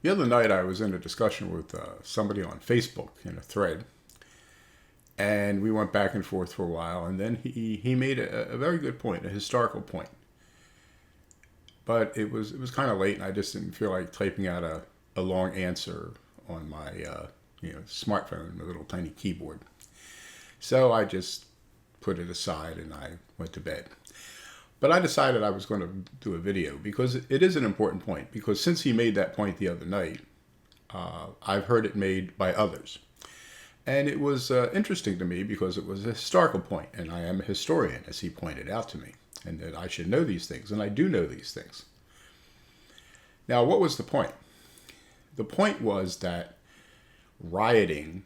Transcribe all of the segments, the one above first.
The other night I was in a discussion with somebody on Facebook in a thread, and we went back and forth for a while, and then he made a very good point, a historical point. But it was kind of late, and I just didn't feel like typing out a long answer on my smartphone, a little tiny keyboard. So I just put it aside and I went to bed. But I decided I was going to do a video because it is an important point. Because since he made that point the other night, I've heard it made by others. And it was interesting to me because it was a historical point, and I am a historian, as he pointed out to me, and that I should know these things, and I do know these things. Now, what was the point? The point was that rioting,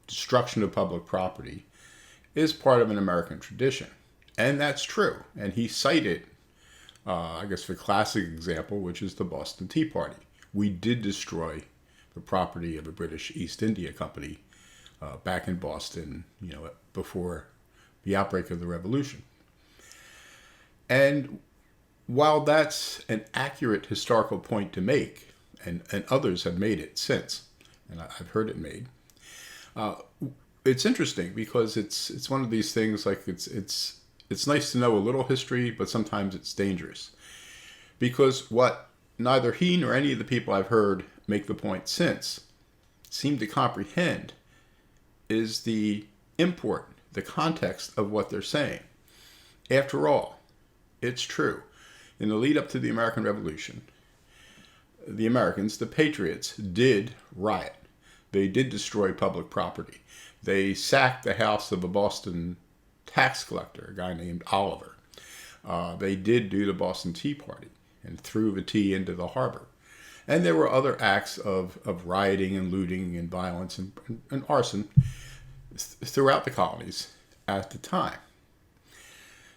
destruction of public property, is part of an American tradition. And that's true. And he cited, I guess, the classic example, which is the Boston Teat Party. We did destroy the property of the British East India Company back in Boston, before the outbreak of the Revolution. And while that's an accurate historical point to make, and others have made it since, and I've heard it made, it's interesting because it's one of these things like it's nice to know a little history, but sometimes it's dangerous. Because what neither he nor any of the people I've heard make the point since seem to comprehend is the import, the context of what they're saying. After all, it's true. In the lead up to the American Revolution, the Americans, the patriots, did riot. They did destroy public property. They sacked the house of a Boston tax collector, a guy named Oliver. They did do the Boston Tea Party and threw the tea into the harbor. And there were other acts of rioting and looting and violence and arson throughout the colonies at the time.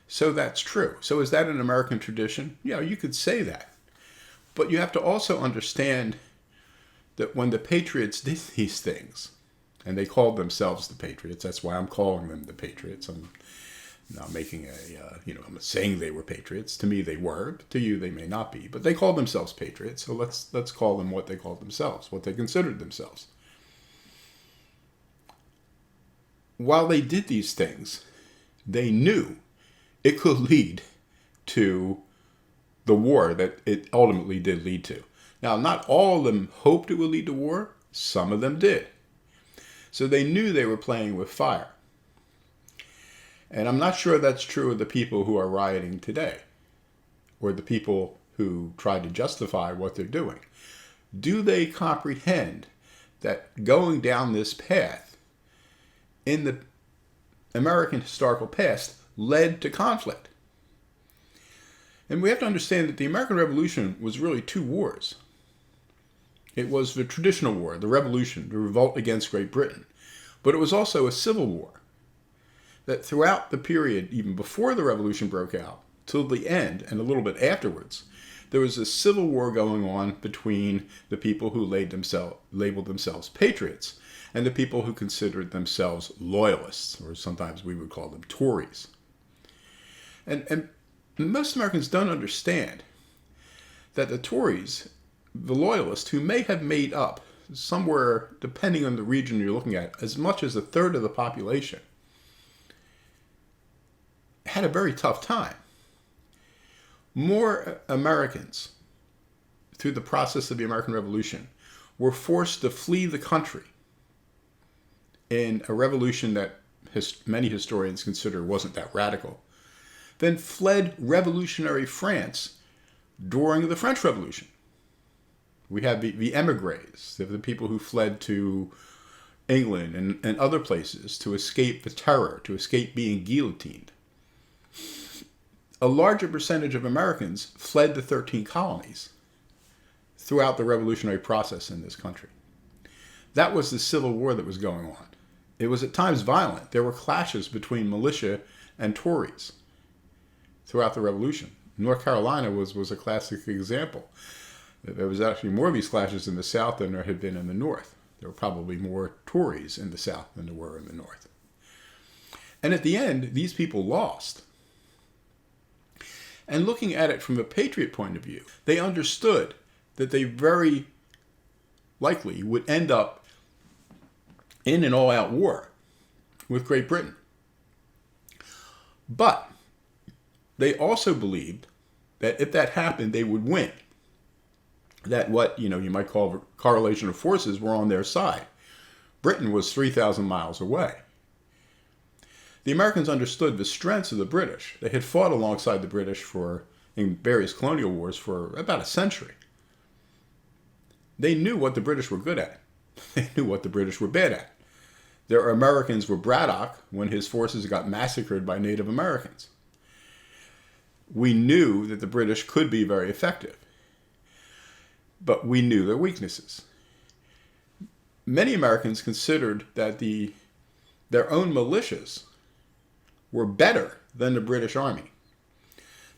So that's true. So is that an American tradition? Yeah, you could say that. But you have to also understand that when the Patriots did these things, and they called themselves the Patriots, that's why I'm calling them the Patriots. I'm not making I'm saying they were Patriots. To me, they were. To you, they may not be. But they called themselves Patriots, so let's call them what they called themselves, what they considered themselves. While they did these things, they knew it could lead to the war that it ultimately did lead to. Now, not all of them hoped it would lead to war. Some of them did. So they knew they were playing with fire. And I'm not sure that's true of the people who are rioting today, or the people who try to justify what they're doing. Do they comprehend that going down this path in the American historical past led to conflict? And we have to understand that the American Revolution was really two wars. It was the traditional war, the revolution, the revolt against Great Britain. But it was also a civil war. That throughout the period, even before the revolution broke out, till the end, and a little bit afterwards, there was a civil war going on between the people who labeled themselves patriots and the people who considered themselves loyalists, or sometimes we would call them Tories. And most Americans don't understand that the Tories, the loyalists, who may have made up somewhere, depending on the region you're looking at, as much as a third of the population, had a very tough time. More Americans, through the process of the American Revolution, were forced to flee the country in a revolution that many historians consider wasn't that radical, then fled revolutionary France during the French Revolution. We had the emigres, the people who fled to England and other places to escape the terror, to escape being guillotined. A larger percentage of Americans fled the 13 colonies throughout the revolutionary process in this country. That was the civil war that was going on. It was at times violent. There were clashes between militia and Tories throughout the revolution. North Carolina was a classic example. There was actually more of these clashes in the South than there had been in the North. There were probably more Tories in the South than there were in the North. And at the end, these people lost. And looking at it from a patriot point of view, they understood that they very likely would end up in an all-out war with Great Britain. But they also believed that if that happened, they would win. That what you might call a correlation of forces were on their side. Britain was 3,000 miles away. The Americans understood the strengths of the British. They had fought alongside the British in various colonial wars for about a century. They knew what the British were good at. They knew what the British were bad at. Their Americans were Braddock when his forces got massacred by Native Americans. We knew that the British could be very effective, but we knew their weaknesses. Many Americans considered that their own militias were better than the British Army.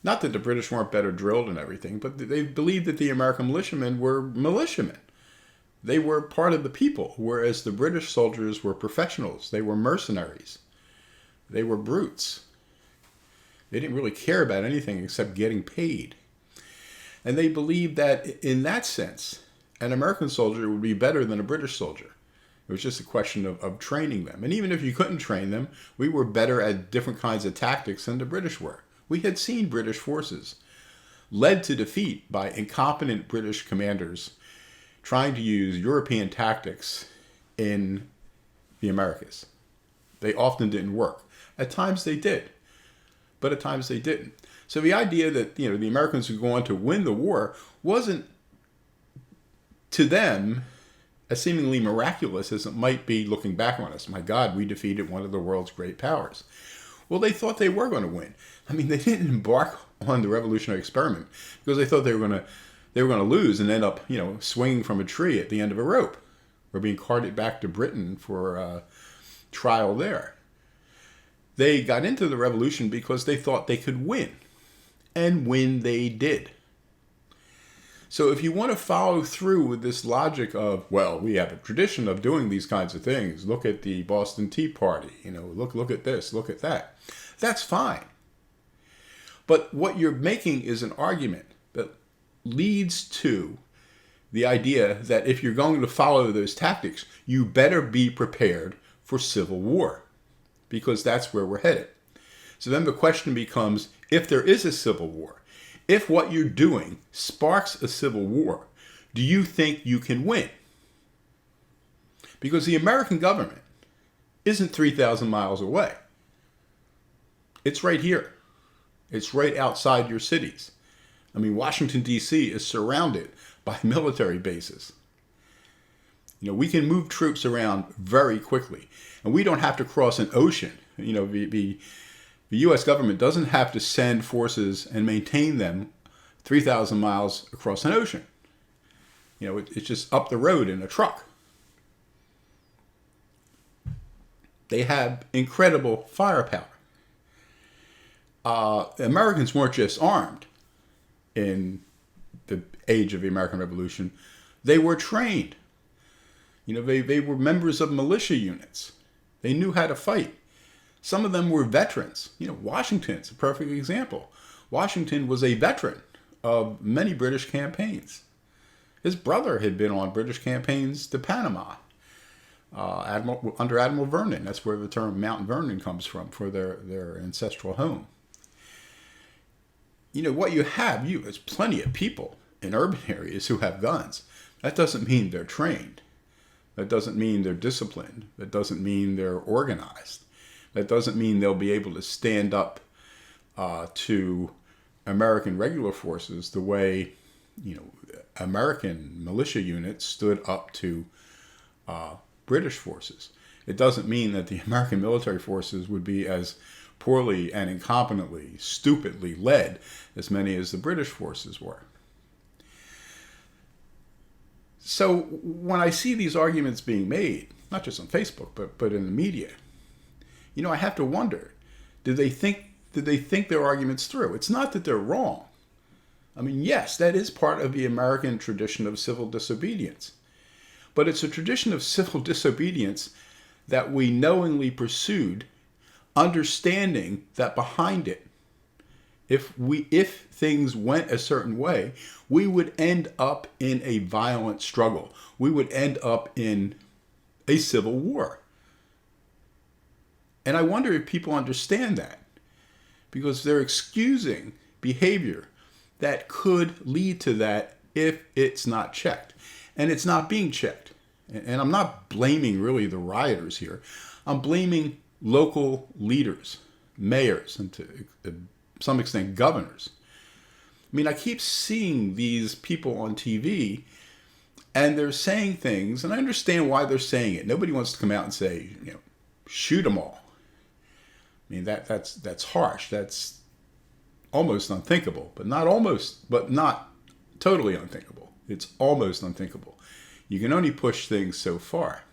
Not that the British weren't better drilled and everything, but they believed that the American militiamen were militiamen. They were part of the people, whereas the British soldiers were professionals. They were mercenaries. They were brutes. They didn't really care about anything except getting paid. And they believed that in that sense, an American soldier would be better than a British soldier. It was just a question of training them. And even if you couldn't train them, we were better at different kinds of tactics than the British were. We had seen British forces led to defeat by incompetent British commanders trying to use European tactics in the Americas. They often didn't work. At times they did, but at times they didn't. So the idea that the Americans would go on to win the war wasn't to them as seemingly miraculous as it might be looking back on us. My God, we defeated one of the world's great powers. Well, they thought they were going to win. I mean, they didn't embark on the revolutionary experiment because they thought they were going to lose and end up, swinging from a tree at the end of a rope or being carted back to Britain for a trial there. They got into the revolution because they thought they could win, and win they did. So if you want to follow through with this logic of, well, we have a tradition of doing these kinds of things. Look at the Boston Teat Party. Look at this, look at that. That's fine. But what you're making is an argument that leads to the idea that if you're going to follow those tactics, you better be prepared for civil war, because that's where we're headed. So then the question becomes, if there is a civil war, if what you're doing sparks a civil war, do you think you can win? Because the American government isn't 3,000 miles away. It's right here. It's right outside your cities. I mean, Washington, D.C. is surrounded by military bases. We can move troops around very quickly, and we don't have to cross an ocean. The U.S. government doesn't have to send forces and maintain them 3,000 miles across an ocean. It's just up the road in a truck. They have incredible firepower. Americans weren't just armed in the age of the American Revolution. They were trained. They were members of militia units. They knew how to fight. Some of them were veterans. Washington's a perfect example. Washington was a veteran of many British campaigns. His brother had been on British campaigns to Panama under Admiral Vernon. That's where the term Mount Vernon comes from, for their ancestral home. What you have, there's plenty of people in urban areas who have guns. That doesn't mean they're trained. That doesn't mean they're disciplined. That doesn't mean they're organized. That doesn't mean they'll be able to stand up to American regular forces the way, American militia units stood up to British forces. It doesn't mean that the American military forces would be as poorly and incompetently, stupidly led as many as the British forces were. So when I see these arguments being made, not just on Facebook, but in the media, I have to wonder, did they think their arguments through? It's not that they're wrong. I mean, yes, that is part of the American tradition of civil disobedience. But it's a tradition of civil disobedience that we knowingly pursued, understanding that behind it If things went a certain way, we would end up in a violent struggle. We would end up in a civil war. And I wonder if people understand that, because they're excusing behavior that could lead to that if it's not checked. And it's not being checked. And I'm not blaming really the rioters here. I'm blaming local leaders, mayors, and to some extent governors. I mean, I keep seeing these people on TV and they're saying things, and I understand why they're saying it. Nobody wants to come out and say, shoot them all. I mean, that's harsh. That's almost unthinkable, but not totally unthinkable. It's almost unthinkable. You can only push things so far.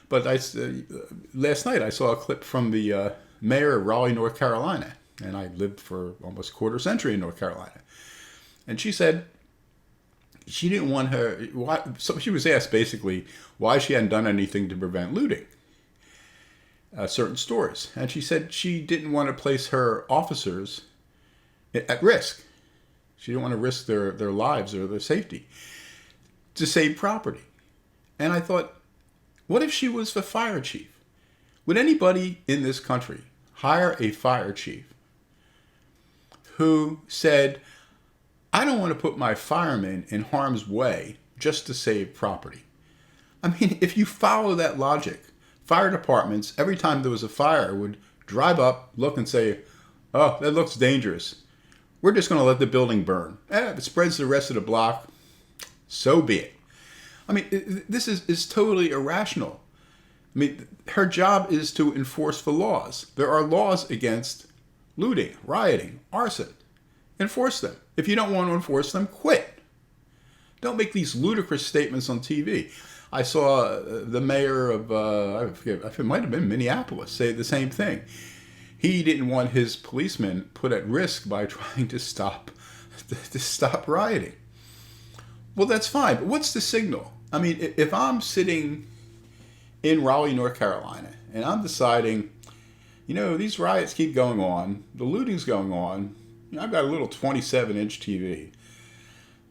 But last night I saw a clip from the mayor of Raleigh, North Carolina, and I lived for almost a quarter century in North Carolina. And she said she didn't want her. So she was asked basically why she hadn't done anything to prevent looting certain stores, and she said she didn't want to place her officers at risk. She didn't want to risk their lives or their safety to save property. And I thought, what if she was the fire chief? Would anybody in this country hire a fire chief who said, I don't want to put my firemen in harm's way just to save property? I mean, if you follow that logic, fire departments, every time there was a fire, would drive up, look and say, oh, that looks dangerous. We're just going to let the building burn. If it spreads to the rest of the block, so be it. I mean, this is totally irrational. I mean, her job is to enforce the laws. There are laws against looting, rioting, arson. Enforce them. If you don't want to enforce them, quit. Don't make these ludicrous statements on TV. I saw the mayor of, I forget, it might have been Minneapolis, say the same thing. He didn't want his policemen put at risk by trying to stop rioting. Well, that's fine, but what's the signal? I mean, if I'm sitting in Raleigh, North Carolina, and I'm deciding, these riots keep going on, the looting's going on, I've got a little 27-inch TV.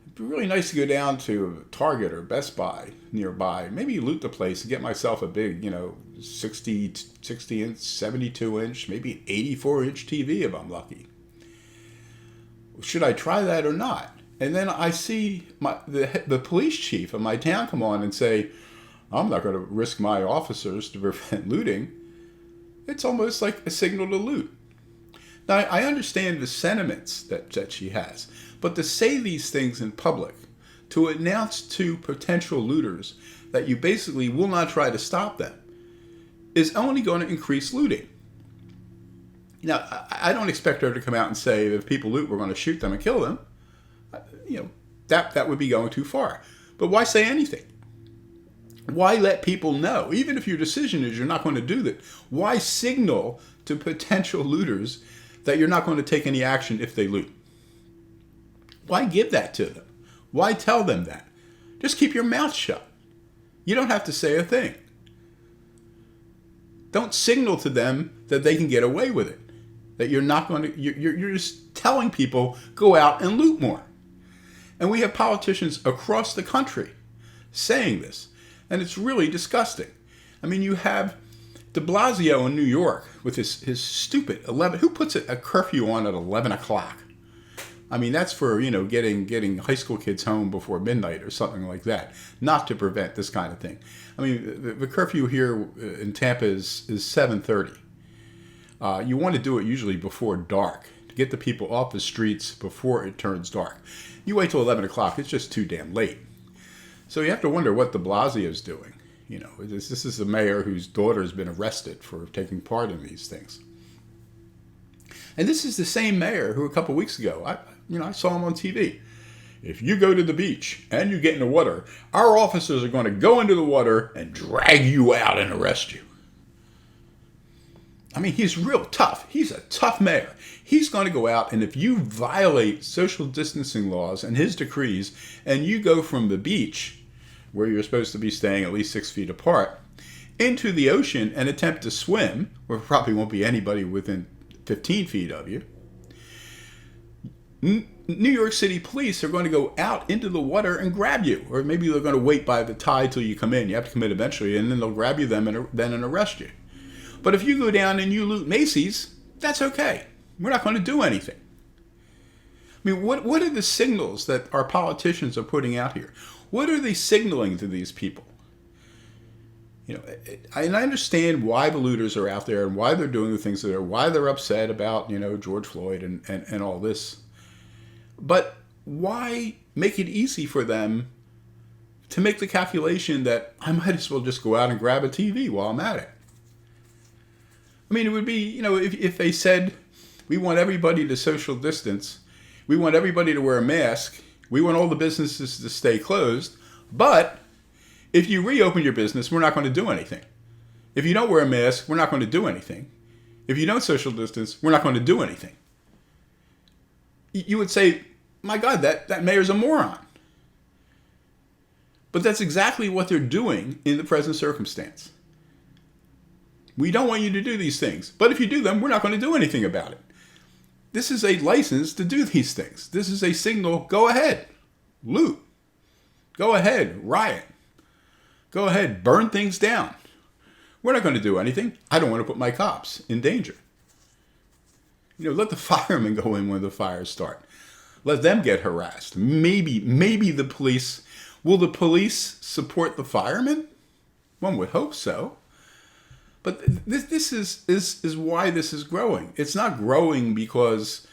It'd be really nice to go down to Target or Best Buy nearby, maybe loot the place and get myself a big, 60-inch, 72-inch, maybe an 84-inch TV if I'm lucky. Should I try that or not? And then I see the police chief of my town come on and say, I'm not going to risk my officers to prevent looting. It's almost like a signal to loot. Now, I understand the sentiments that she has, but to say these things in public, to announce to potential looters that you basically will not try to stop them, is only going to increase looting. Now, I don't expect her to come out and say, if people loot, we're going to shoot them and kill them. That would be going too far. But why say anything? Why let people know? Even if your decision is you're not going to do that, why signal to potential looters that you're not going to take any action if they loot? Why give that to them? Why tell them that? Just keep your mouth shut. You don't have to say a thing. Don't signal to them that they can get away with it. That you're not going to, you're just telling people, go out and loot more. And we have politicians across the country saying this. And it's really disgusting. I mean, you have de Blasio in New York with his stupid 11, who puts a curfew on at 11 o'clock? I mean, that's for, getting high school kids home before midnight or something like that, not to prevent this kind of thing. I mean, the curfew here in Tampa is 7:30. You want to do it usually before dark to get the people off the streets before it turns dark. You wait till 11 o'clock, it's just too damn late. So you have to wonder what de Blasio is doing. This is a mayor whose daughter has been arrested for taking part in these things. And this is the same mayor who a couple weeks ago, I saw him on TV. If you go to the beach and you get in the water, our officers are going to go into the water and drag you out and arrest you. I mean, he's real tough. He's a tough mayor. He's going to go out, and if you violate social distancing laws and his decrees, and you go from the beach, where you're supposed to be staying at least 6 feet apart, into the ocean and attempt to swim, where probably won't be anybody within 15 feet of you, New York City police are going to go out into the water and grab you, or maybe they're going to wait by the tide till you come in. You have to come in eventually, and then they'll grab you then and arrest you. But if you go down and you loot Macy's, that's okay. We're not going to do anything. I mean, what are the signals that our politicians are putting out here? What are they signaling to these people? You know, and I understand why the looters are out there and why they're doing the things that are, why they're upset about, George Floyd and all this. But why make it easy for them to make the calculation that I might as well just go out and grab a TV while I'm at it? I mean, it would be, if they said, we want everybody to social distance, we want everybody to wear a mask, we want all the businesses to stay closed, but if you reopen your business, we're not going to do anything. If you don't wear a mask, we're not going to do anything. If you don't social distance, we're not going to do anything. You would say, my God, that mayor's a moron. But that's exactly what they're doing in the present circumstance. We don't want you to do these things, but if you do them, we're not going to do anything about it. This is a license to do these things. This is a signal, go ahead, loot. Go ahead, riot. Go ahead, burn things down. We're not going to do anything. I don't want to put my cops in danger. Let the firemen go in when the fires start. Let them get harassed. Maybe the police. Will the police support the firemen? One would hope so. But this is why this is growing. It's not growing because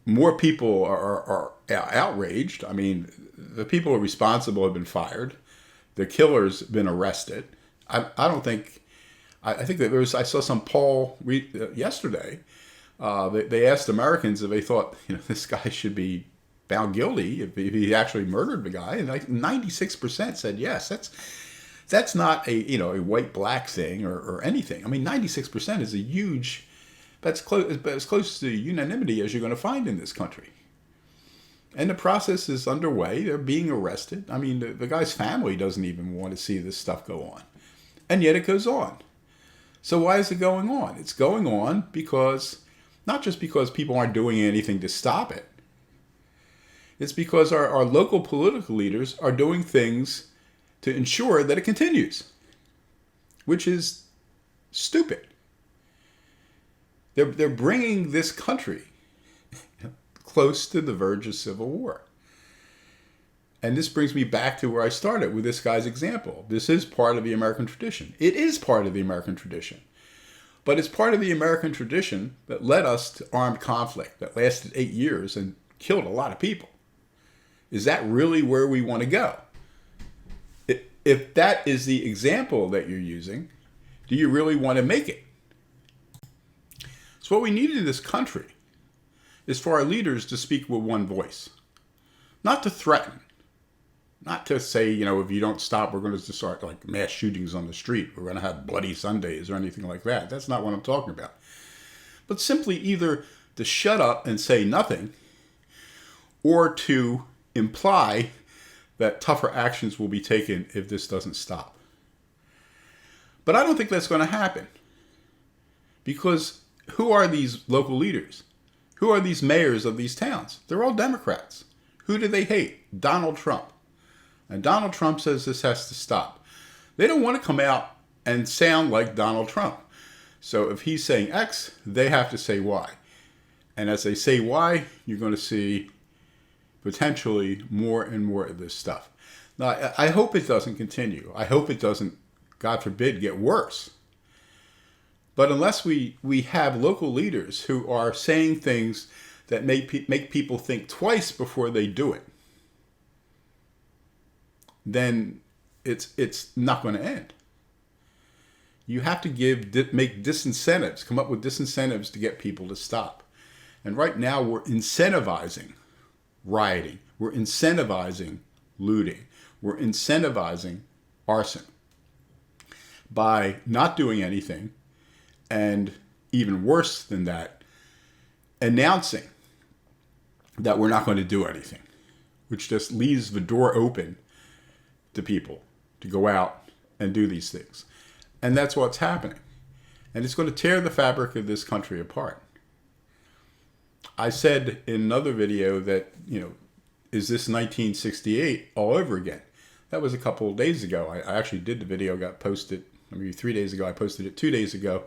more people are outraged. I mean, the people responsible have been fired. The killer's been arrested. I don't think. I think that I saw some poll yesterday. They asked Americans if they thought this guy should be found guilty if he actually murdered the guy, and like 96% said yes. That's not a white black thing or anything. I mean, 96% is a huge. That's as close to unanimity as you're going to find in this country. And the process is underway. They're being arrested. I mean, the guy's family doesn't even want to see this stuff go on. And yet it goes on. So why is it going on? It's going on because, not just because people aren't doing anything to stop it. It's because our local political leaders are doing things to ensure that it continues, which is stupid. They're bringing this country close to the verge of civil war. And this brings me back to where I started with this guy's example. This is part of the American tradition. It is part of the American tradition. But it's part of the American tradition that led us to armed conflict that lasted 8 years and killed a lot of people. Is that really where we want to go? If that is the example that you're using, do you really want to make it? So what we need in this country is for our leaders to speak with one voice. Not to threaten. Not to say, if you don't stop, we're going to start like mass shootings on the street. We're going to have bloody Sundays or anything like that. That's not what I'm talking about. But simply either to shut up and say nothing, or to imply that tougher actions will be taken if this doesn't stop. But I don't think that's going to happen. Because who are these local leaders? Who are these mayors of these towns? They're all Democrats. Who do they hate? Donald Trump. And Donald Trump says this has to stop. They don't want to come out and sound like Donald Trump. So if he's saying X, they have to say Y. And as they say Y, you're going to see potentially more and more of this stuff. Now, I hope it doesn't continue. I hope it doesn't, God forbid, get worse. But unless we have local leaders who are saying things that make people think twice before they do it, then it's not going to end. You have to make disincentives, come up with disincentives to get people to stop. And right now we're incentivizing rioting. We're incentivizing looting. We're incentivizing arson by not doing anything, and even worse than that, announcing that we're not going to do anything, which just leaves the door open to people to go out and do these things. And that's what's happening. And it's going to tear the fabric of this country apart. I said in another video that, is this 1968 all over again? That was a couple of days ago. I actually did the video, got posted maybe 3 days ago. I posted it 2 days ago.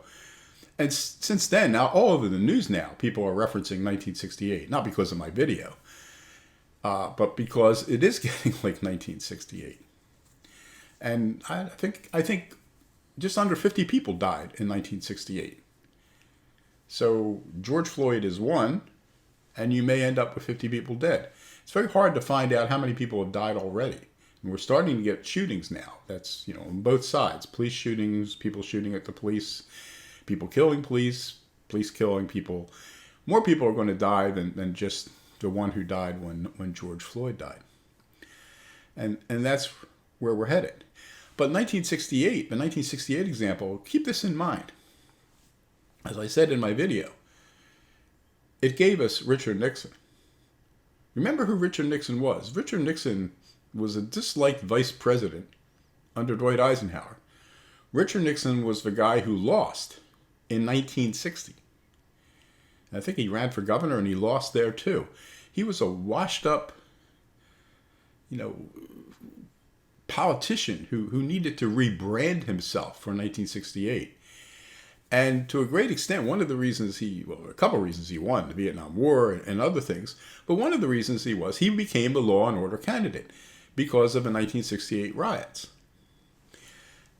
And since then, now all over the news now, people are referencing 1968, not because of my video, but because it is getting like 1968. And I think just under 50 people died in 1968. So George Floyd is one, and you may end up with 50 people dead. It's very hard to find out how many people have died already. And we're starting to get shootings now. That's, on both sides. Police shootings, people shooting at the police, people killing police, police killing people. More people are going to die than just the one who died when George Floyd died. And that's where we're headed. But 1968, the 1968 example, keep this in mind. As I said in my video, it gave us Richard Nixon. Remember who Richard Nixon was? Richard Nixon was a disliked vice president under Dwight Eisenhower. Richard Nixon was the guy who lost in 1960. I think he ran for governor and he lost there too. He was a washed up, politician who needed to rebrand himself for 1968. And to a great extent, one of the reasons a couple of reasons he won the Vietnam War and other things, but one of the reasons he became a law and order candidate because of the 1968 riots.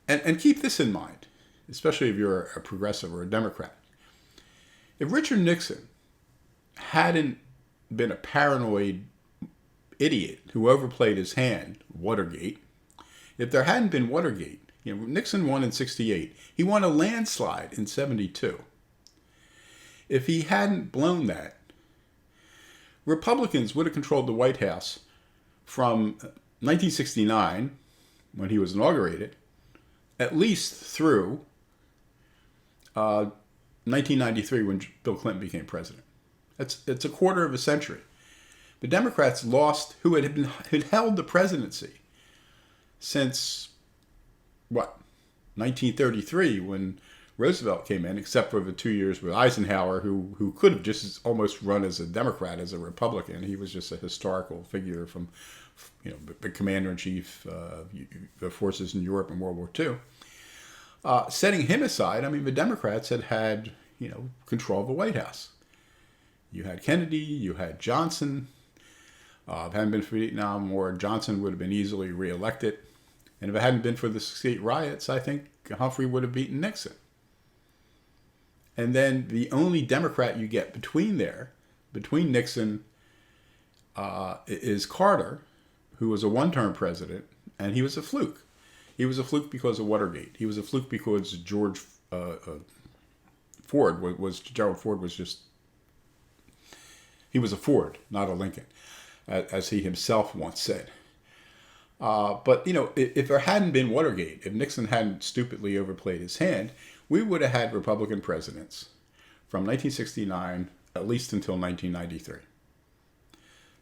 And keep this in mind, especially if you're a progressive or a Democrat. If Richard Nixon hadn't been a paranoid idiot who overplayed his hand, Watergate, if there hadn't been Watergate, Nixon won in 68. He won a landslide in 72. If he hadn't blown that, Republicans would have controlled the White House from 1969, when he was inaugurated, at least through 1993, when Bill Clinton became president. It's a quarter of a century. The Democrats lost who had held the presidency since, 1933, when Roosevelt came in, except for the 2 years with Eisenhower, who could have just almost run as a Democrat, as a Republican. He was just a historical figure from, the commander-in-chief of the forces in Europe in World War II. Setting him aside, the Democrats had control of the White House. You had Kennedy, you had Johnson. If it hadn't been for the Vietnam War, Johnson would have been easily reelected. And if it hadn't been for the 68 riots, I think Humphrey would have beaten Nixon. And then the only Democrat you get between Nixon, is Carter, who was a one-term president, and he was a fluke. He was a fluke because of Watergate. He was a fluke because Gerald Ford was just, he was a Ford, not a Lincoln, as he himself once said. But, if there hadn't been Watergate, if Nixon hadn't stupidly overplayed his hand, we would have had Republican presidents from 1969 at least until 1993.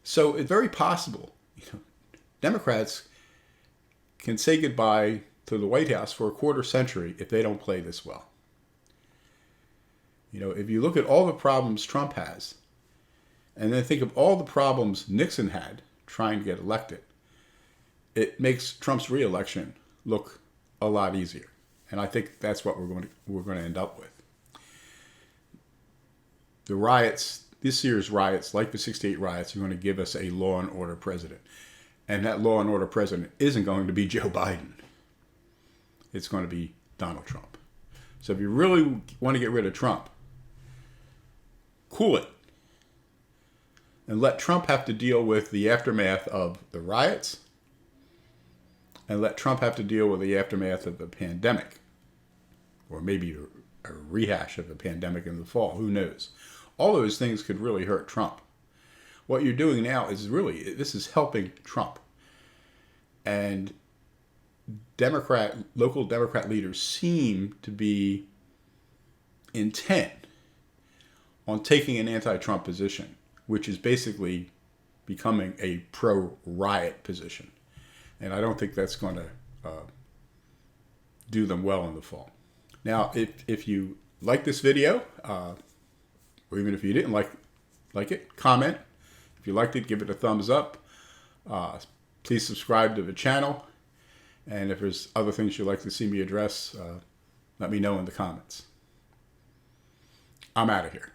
So it's very possible, Democrats can say goodbye to the White House for a quarter century if they don't play this well. If you look at all the problems Trump has, and then think of all the problems Nixon had trying to get elected, it makes Trump's reelection look a lot easier. And I think that's what we're going to end up with. The riots, this year's riots, like the 68 riots, are going to give us a law and order president. And that law and order president isn't going to be Joe Biden. It's going to be Donald Trump. So if you really want to get rid of Trump, cool it. And let Trump have to deal with the aftermath of the riots. And let Trump have to deal with the aftermath of the pandemic. Or maybe a rehash of the pandemic in the fall. Who knows? All those things could really hurt Trump. What you're doing now is this is helping Trump. And local Democrat leaders seem to be intent on taking an anti-Trump position, which is basically becoming a pro-riot position. And I don't think that's going to do them well in the fall. Now, if you like this video, or even if you didn't like like it, comment. If you liked it, give it a thumbs up. Please subscribe to the channel. And if there's other things you'd like to see me address, let me know in the comments. I'm out of here.